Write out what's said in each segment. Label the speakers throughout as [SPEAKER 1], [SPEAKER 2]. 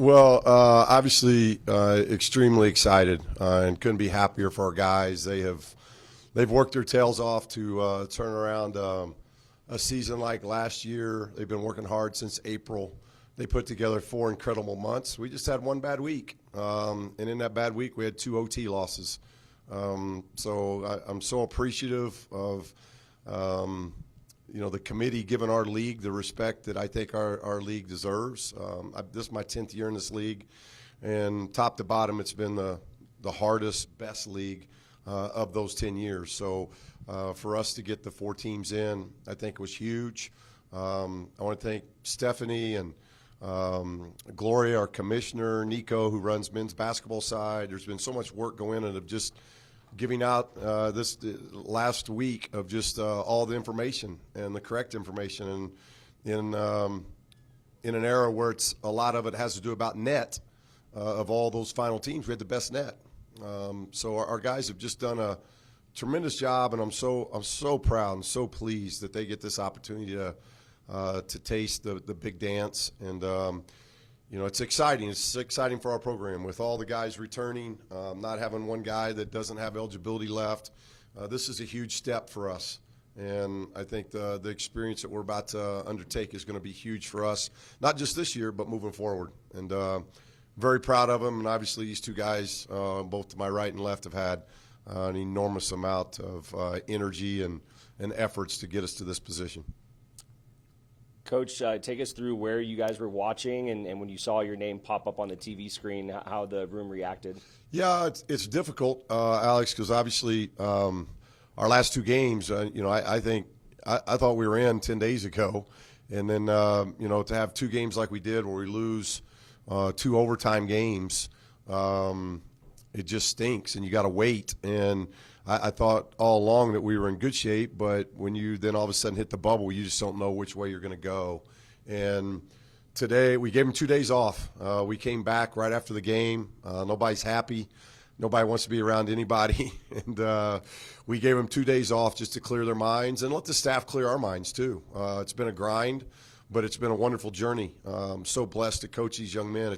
[SPEAKER 1] Well, obviously, extremely excited and couldn't be happier for our guys. They've worked their tails off to turn around a season like last year. They've been working hard since April. They put together 4 incredible months. We just had one bad week, and in that bad week, we had 2 OT losses. So I'm so appreciative of the committee giving our league the respect that I think our league deserves. This is my 10th year in this league, and top to bottom, it's been the hardest, best league of those 10 years. So for us to get the 4 teams in, I think was huge. I want to thank Stephanie and Gloria, our commissioner, Nico, who runs men's basketball side. There's been so much work going in of just giving out this last week of just all the information and the correct information. And in an era where a lot of it has to do about net of all those final teams, we had the best net. So our guys have just done a tremendous job, and I'm so proud and so pleased that they get this opportunity to taste the big dance. And it's exciting. It's exciting for our program with all the guys returning, not having one guy that doesn't have eligibility left. This is a huge step for us, and I think the experience that we're about to undertake is going to be huge for us, not just this year, but moving forward. And very proud of them. And obviously, these 2 guys, both to my right and left, have had an enormous amount of energy and efforts to get us to this position.
[SPEAKER 2] Coach, take us through where you guys were watching and when you saw your name pop up on the TV screen, how the room reacted.
[SPEAKER 1] Yeah, it's difficult, Alex, because obviously our last 2 games, I thought we were in 10 days ago. And then, to have 2 games like we did where we lose 2 overtime games, it just stinks, and you got to wait. And I thought all along that we were in good shape, but when you then all of a sudden hit the bubble, you just don't know which way you're going to go. And today we gave them 2 days off. We came back right after the game. Nobody's happy. Nobody wants to be around anybody. And we gave them 2 days off just to clear their minds and let the staff clear our minds too. It's been a grind, but it's been a wonderful journey. I'm so blessed to coach these young men.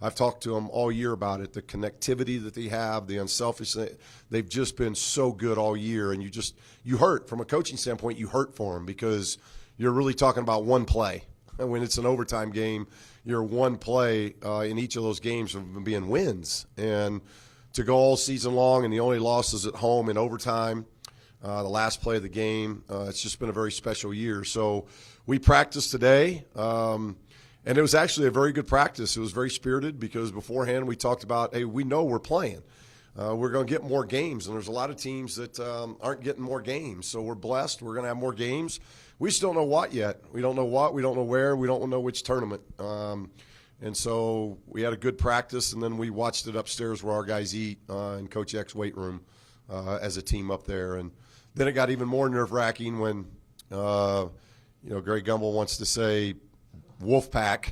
[SPEAKER 1] I've talked to them all year about it, the connectivity that they have, the unselfishness. They've just been so good all year, and you hurt. From a coaching standpoint, you hurt for them because you're really talking about one play. And when it's an overtime game, you're one play in each of those games of being wins. And to go all season long and the only loss is at home in overtime, the last play of the game, it's just been a very special year. So we practiced today. And it was actually a very good practice. It was very spirited because beforehand we talked about, hey, we know we're playing. We're going to get more games, and there's a lot of teams that aren't getting more games. So we're blessed. We're going to have more games. We just don't know what yet. We don't know what. We don't know where. We don't know which tournament. And so we had a good practice, and then we watched it upstairs where our guys eat in Coach Eck's weight room as a team up there. And then it got even more nerve-wracking when, Greg Gumbel wants to say – Wolfpack,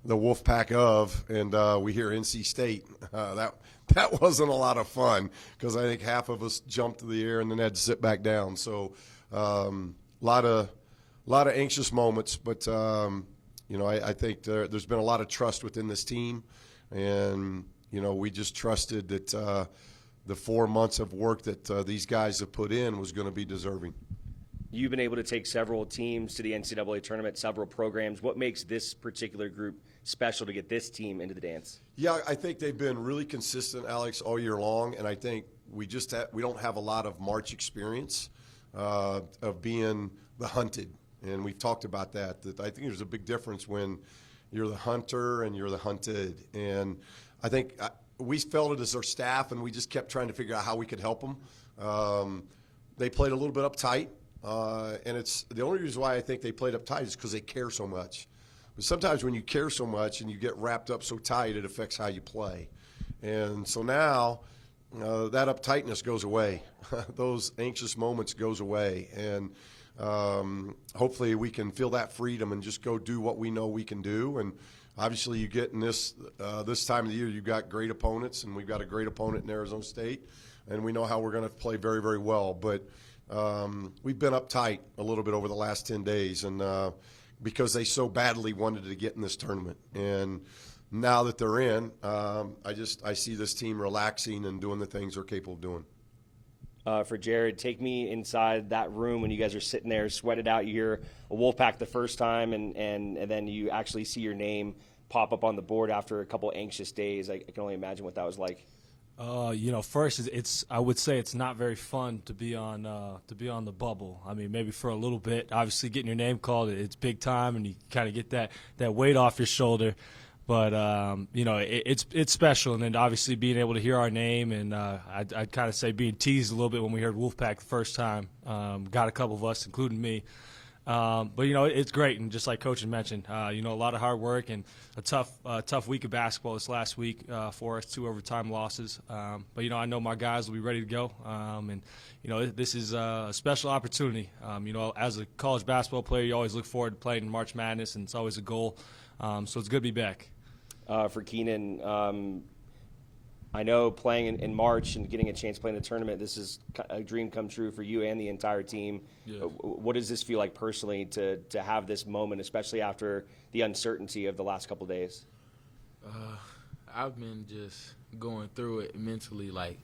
[SPEAKER 1] the Wolfpack of, and we hear NC State. That wasn't a lot of fun because I think half of us jumped to the air and then had to sit back down. So a lot of anxious moments, but I think there's been a lot of trust within this team, and we just trusted that the 4 months of work that these guys have put in was going to be deserving.
[SPEAKER 2] You've been able to take several teams to the NCAA tournament, several programs. What makes this particular group special to get this team into the dance?
[SPEAKER 1] Yeah, I think they've been really consistent, Alex, all year long, and I think we don't have a lot of March experience of being the hunted, and we've talked about that. That I think there's a big difference when you're the hunter and you're the hunted, and I think we felt it as our staff, and we just kept trying to figure out how we could help them. They played a little bit uptight. And it's the only reason why I think they played up tight is because they care so much. But sometimes when you care so much and you get wrapped up so tight, it affects how you play. And so now that uptightness goes away. Those anxious moments goes away. And hopefully we can feel that freedom and just go do what we know we can do. And obviously you get in this time of the year, you've got great opponents, and we've got a great opponent in Arizona State. And we know how we're going to play very, very well. But we've been uptight a little bit over the last 10 days, and because they so badly wanted to get in this tournament. And now that they're in, I see this team relaxing and doing the things they're capable of doing.
[SPEAKER 2] For Jared, take me inside that room when you guys are sitting there, sweated out. You hear a Wolfpack the first time, and then you actually see your name pop up on the board after a couple anxious days. I can only imagine what that was like.
[SPEAKER 3] First it's I would say it's not very fun to be on the bubble. I mean, maybe for a little bit. Obviously, getting your name called, it's big time, and you kind of get that weight off your shoulder. But it's special, and then obviously being able to hear our name, and I'd kind of say being teased a little bit when we heard Wolfpack the first time. Got a couple of us, including me. But it's great, and just like Coach had mentioned, a lot of hard work and a tough week of basketball this last week for us, 2 overtime losses. But I know my guys will be ready to go, and this is a special opportunity. As a college basketball player, you always look forward to playing in March Madness, and it's always a goal. So it's good to be back.
[SPEAKER 2] For Keenan, I know playing in March and getting a chance to play in the tournament, this is a dream come true for you and the entire team.
[SPEAKER 3] Yeah.
[SPEAKER 2] What does this feel like personally to have this moment, especially after the uncertainty of the last couple of days?
[SPEAKER 4] I've been just going through it mentally, like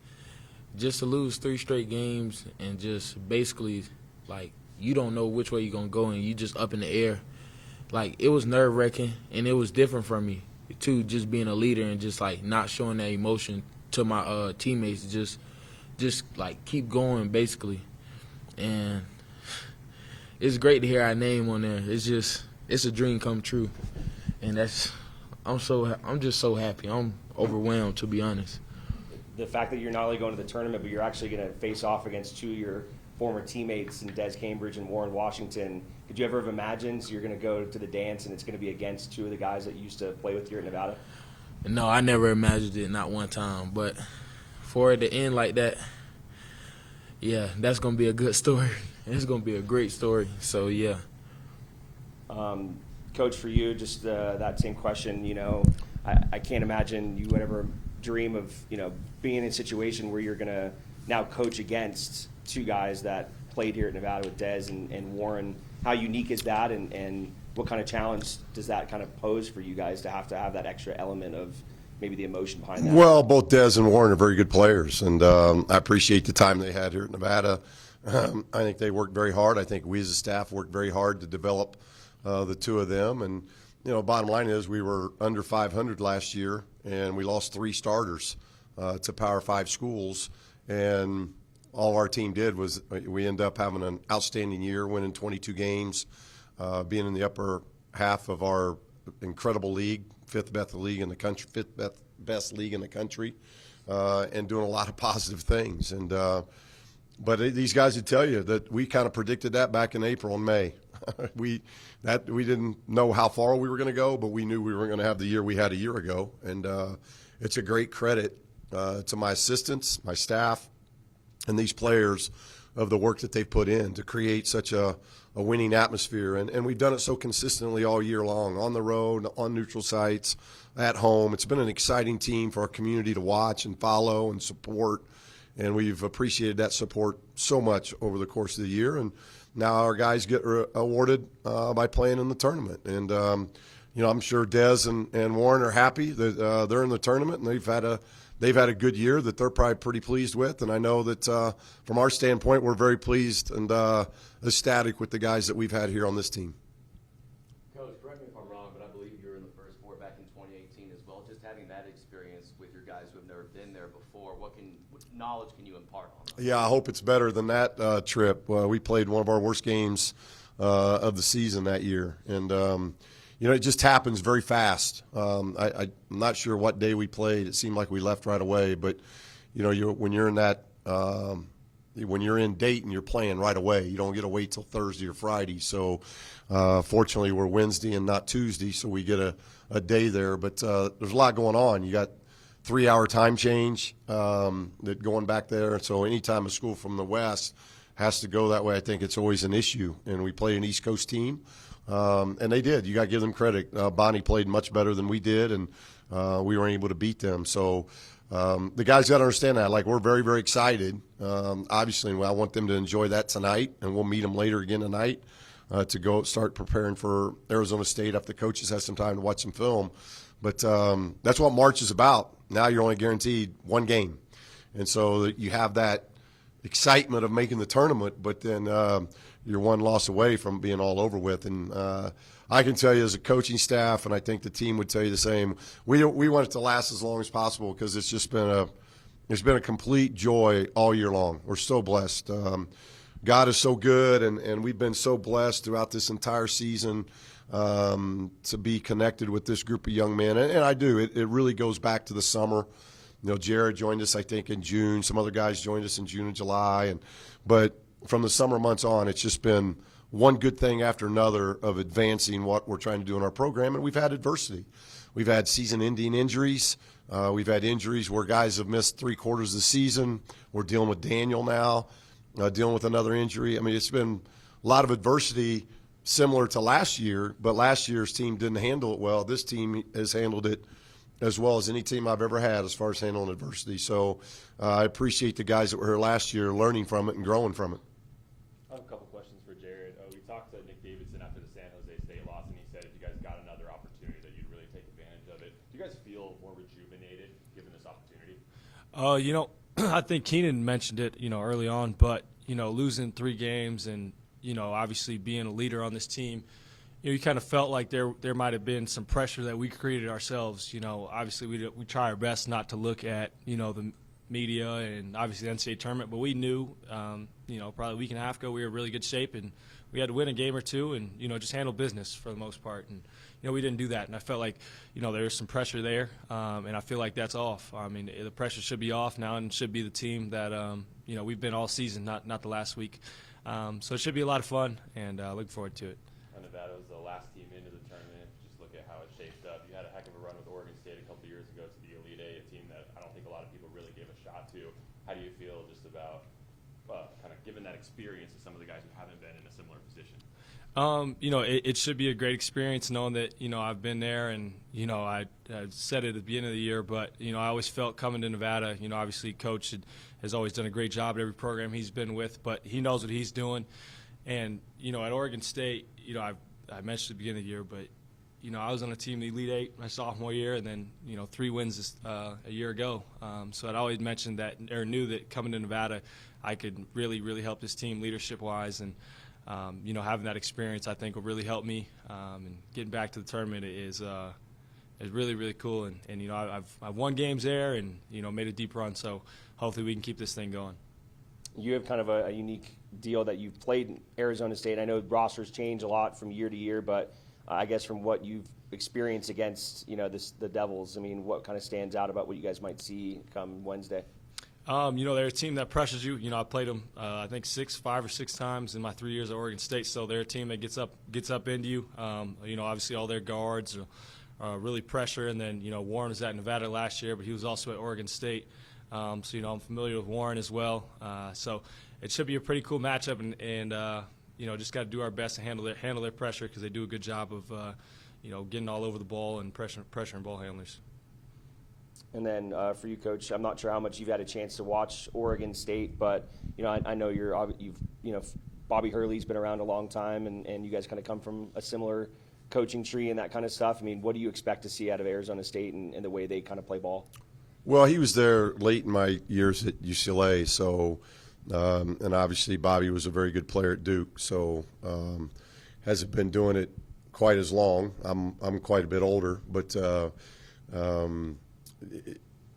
[SPEAKER 4] just to lose 3 straight games and just basically like you don't know which way you're going to go and you just up in the air. Like it was nerve-wracking and it was different for me too, just being a leader and just like not showing that emotion to my teammates, just like keep going basically. And it's great to hear our name on there. It's a dream come true, and I'm just so happy. I'm overwhelmed, to be honest.
[SPEAKER 2] The fact that you're not only going to the tournament, but you're actually going to face off against 2 of your former teammates in Des Cambridge and Warren Washington. Could you ever have imagined you're going to go to the dance and it's going to be against 2 of the guys that you used to play with here at Nevada?
[SPEAKER 4] No, I never imagined it, not one time. But for it to end like that, yeah, that's going to be a good story. It's going to be a great story. So, yeah.
[SPEAKER 2] Coach, for you, just that same question, I can't imagine you would ever dream of, being in a situation where you're going to now coach against 2 guys that played here at Nevada with Des and Warren. How unique is that, and what kind of challenge does that kind of pose for you guys to have that extra element of maybe the emotion behind that?
[SPEAKER 1] Well, both Des and Warren are very good players, and I appreciate the time they had here at Nevada. I think they worked very hard. I think we as a staff worked very hard to develop the 2 of them. And, bottom line is we were under 500 last year, and we lost 3 starters to Power 5 schools. And all our team did was we ended up having an outstanding year, winning 22 games, being in the upper half of our incredible league, 5th best league in the country, 5th best league in the country, and doing a lot of positive things. And but these guys would tell you that we kind of predicted that back in April and May. We didn't know how far we were going to go, but we knew we were going to have the year we had a year ago. And it's a great credit to my assistants, my staff, and these players of the work that they've put in to create such a winning atmosphere. And we've done it so consistently all year long, on the road, on neutral sites, at home. It's been an exciting team for our community to watch and follow and support, and we've appreciated that support so much over the course of the year. And now our guys get awarded by playing in the tournament. And, I'm sure Des and Warren are happy that they're in the tournament, and they've had a good year that they're probably pretty pleased with. And I know that from our standpoint, we're very pleased and ecstatic with the guys that we've had here on this team.
[SPEAKER 5] Coach, correct me if I'm wrong, but I believe you were in the first 4 back in 2018 as well. Just having that experience with your guys who have never been there before, what knowledge can you impart on them?
[SPEAKER 1] Yeah, I hope it's better than that trip. We played one of our worst games of the season that year. And, it just happens very fast. I'm not sure what day we played. It seemed like we left right away. But, when you're in that when you're in Dayton, you're playing right away. You don't get to wait till Thursday or Friday. So, fortunately, we're Wednesday and not Tuesday, so we get a day there. But there's a lot going on. You got 3-hour time change that going back there. So anytime a school from the West has to go that way, I think it's always an issue. And we play an East Coast team. And they did. You got to give them credit. Bonnie played much better than we did, and we weren't able to beat them. So the guys got to understand that. Like, we're very, very excited. Obviously, I want them to enjoy that tonight, and we'll meet them later again tonight to go start preparing for Arizona State after the coaches have some time to watch some film. But that's what March is about. Now you're only guaranteed one game. And so you have that excitement of making the tournament, but then you're one loss away from being all over with. And I can tell you as a coaching staff, and I think the team would tell you the same, we want it to last as long as possible because it's just been a complete joy all year long. We're so blessed. God is so good, and we've been so blessed throughout this entire season to be connected with this group of young men. And I do. It really goes back to the summer. You know, Jared joined us, I think, in June. Some other guys joined us in June and July. But from the summer months on, it's just been one good thing after another of advancing what we're trying to do in our program. And we've had adversity. We've had season-ending injuries. We've had injuries where guys have missed 3/4 of the season. We're dealing with Daniel now, dealing with another injury. I mean, it's been a lot of adversity similar to last year, but last year's team didn't handle it well. This team has handled it as well as any team I've ever had as far as handling adversity. So I appreciate the guys that were here last year learning from it and growing from it.
[SPEAKER 6] I have a couple questions for Jared. We talked to Nick Davidson after the San Jose State loss, and he said if you guys got another opportunity that you'd really take advantage of it. Do you guys feel more rejuvenated given this opportunity?
[SPEAKER 3] You know, I think Keenan mentioned it, you know, early on, but, you know, losing 3 games and, you know, obviously being a leader on this team, you know, you kind of felt like there might have been some pressure that we created ourselves. You know, obviously we try our best not to look at, you know, the media and obviously the NCAA tournament, but we knew, you know, probably a week and a half ago we were in really good shape and we had to win a game or two and, you know, just handle business for the most part. And, you know, we didn't do that. And I felt like, you know, there was some pressure there, and I feel like that's off. I mean, the pressure should be off now and should be the team that, you know, we've been all season, not the last week. So it should be a lot of fun, and looking forward to it.
[SPEAKER 6] Nevada was the last team into the tournament. Just look at how it shaped up. You had a heck of a run with Oregon State a couple years ago to the Elite Eight, a team that I don't think a lot of people really gave a shot to. How do you feel just about kind of giving that experience to some of the guys who haven't been in a similar position?
[SPEAKER 3] You know, it should be a great experience knowing that, you know, I've been there and, you know, I said it at the beginning of the year, but, you know, I always felt coming to Nevada, you know, obviously Coach has always done a great job at every program he's been with, but he knows what he's doing. And, you know, at Oregon State, you know, I mentioned at the beginning of the year, but, you know, I was on a team, the Elite Eight, my sophomore year, and then, you know, 3 wins a year ago. So I'd always mentioned that, or knew that coming to Nevada, I could really, really help this team leadership-wise. And, you know, having that experience, I think, will really help me. And getting back to the tournament is really, really cool. And you know, I've won games there and, you know, made a deep run. So hopefully we can keep this thing going.
[SPEAKER 2] You have kind of a unique deal that you've played in Arizona State. I know rosters change a lot from year to year, but I guess from what you've experienced against, you know, the Devils, I mean, what kind of stands out about what you guys might see come Wednesday?
[SPEAKER 3] You know, they're a team that pressures you. You know, I played them, I think 5 or 6 times in my 3 years at Oregon State. So they're a team that gets up into you. You know, obviously all their guards really pressure. And then, you know, Warren was at Nevada last year, but he was also at Oregon State. So, you know, I'm familiar with Warren as well. So it should be a pretty cool matchup, and you know, just got to do our best to handle their pressure because they do a good job of, you know, getting all over the ball and pressuring ball handlers.
[SPEAKER 2] And then for you, Coach, I'm not sure how much you've had a chance to watch Oregon State, but, you know, I know you know, Bobby Hurley's been around a long time, and you guys kind of come from a similar coaching tree and that kind of stuff. I mean, what do you expect to see out of Arizona State and the way they kind of play ball?
[SPEAKER 1] Well, he was there late in my years at UCLA, so and obviously Bobby was a very good player at Duke, so hasn't been doing it quite as long. I'm quite a bit older, but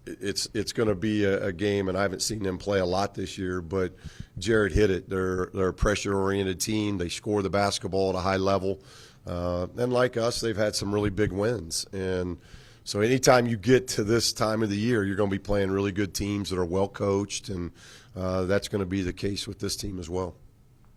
[SPEAKER 1] it's going to be a game, and I haven't seen them play a lot this year, but Jared hit it. They're a pressure-oriented team. They score the basketball at a high level, and like us, they've had some really big wins. And so anytime you get to this time of the year, you're going to be playing really good teams that are well coached, and that's going to be the case with this team as well.